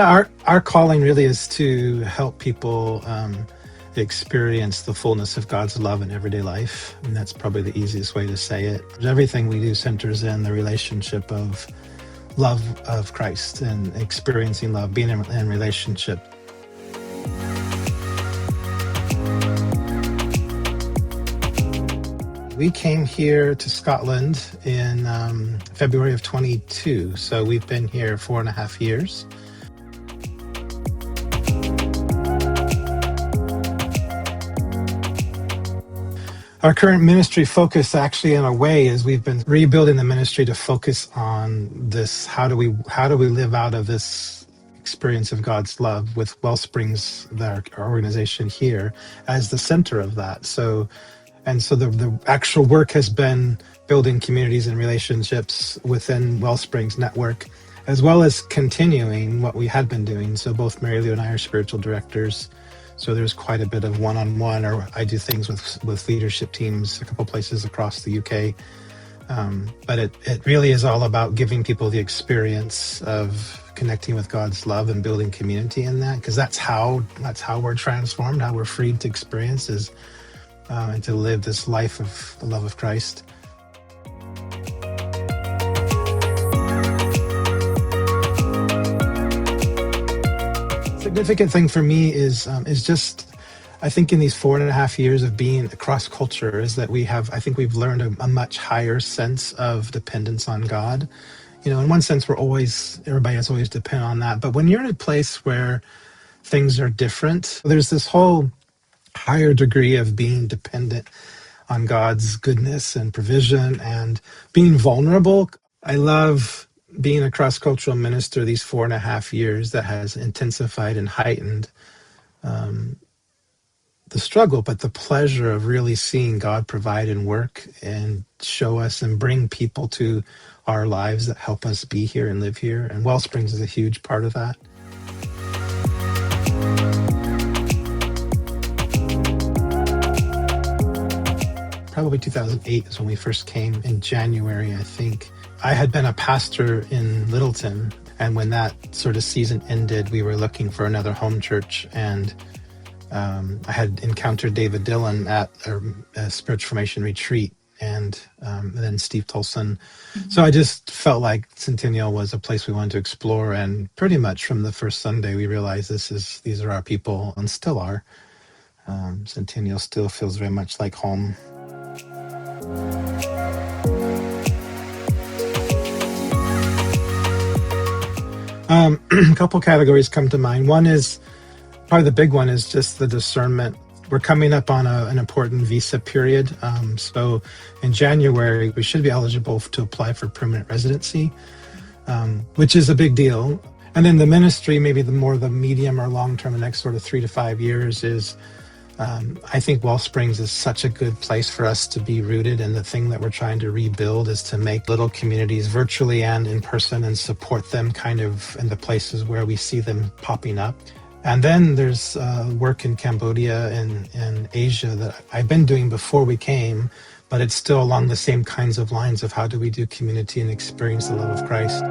our calling really is to help people experience the fullness of God's love in everyday life. And that's probably the easiest way to say it. Everything we do centers in the relationship of love of Christ and experiencing love, being in relationship. We came here to Scotland in February of 22, so we've been here 4.5 years. Our current ministry focus, actually, in a way, is we've been rebuilding the ministry to focus on this: how do we live out of this experience of God's love, with Wellsprings, our organization here, as the center of that. So the actual work has been building communities and relationships within Wellsprings Network, as well as continuing what we had been doing. So both Mary Lou and I are spiritual directors. So there's quite a bit of one-on-one, or I do things with leadership teams a couple places across the UK. But it really is all about giving people the experience of connecting with God's love and building community in that, because that's how we're transformed, how we're freed to experience is and to live this life of the love of Christ. Significant thing for me is just, I think in these 4.5 years of being across culture, is that we've learned a much higher sense of dependence on God. You know, in one sense, everybody has always depended on that. But when you're in a place where things are different, there's this whole higher degree of being dependent on God's goodness and provision and being vulnerable. I love being a cross-cultural minister these 4.5 years that has intensified and heightened the struggle, but the pleasure of really seeing God provide and work and show us and bring people to our lives that help us be here and live here. And Wellsprings is a huge part of that. Probably 2008 is when we first came, in January, I think. I had been a pastor in Littleton, and when that sort of season ended, we were looking for another home church, and I had encountered David Dillon at a spiritual formation retreat, and then Steve Tolson. Mm-hmm. So I just felt like Centennial was a place we wanted to explore, and pretty much from the first Sunday, we realized these are our people, and still are. Centennial still feels very much like home. A couple categories come to mind. One is, probably the big one, is just the discernment. We're coming up on an important visa period. So in January, we should be eligible to apply for permanent residency, which is a big deal. And then the ministry, maybe the medium or long term, the next sort of 3 to 5 years, is I think Wellsprings is such a good place for us to be rooted, and the thing that we're trying to rebuild is to make little communities virtually and in person and support them kind of in the places where we see them popping up. And then there's work in Cambodia and Asia that I've been doing before we came, but it's still along the same kinds of lines of how do we do community and experience the love of Christ.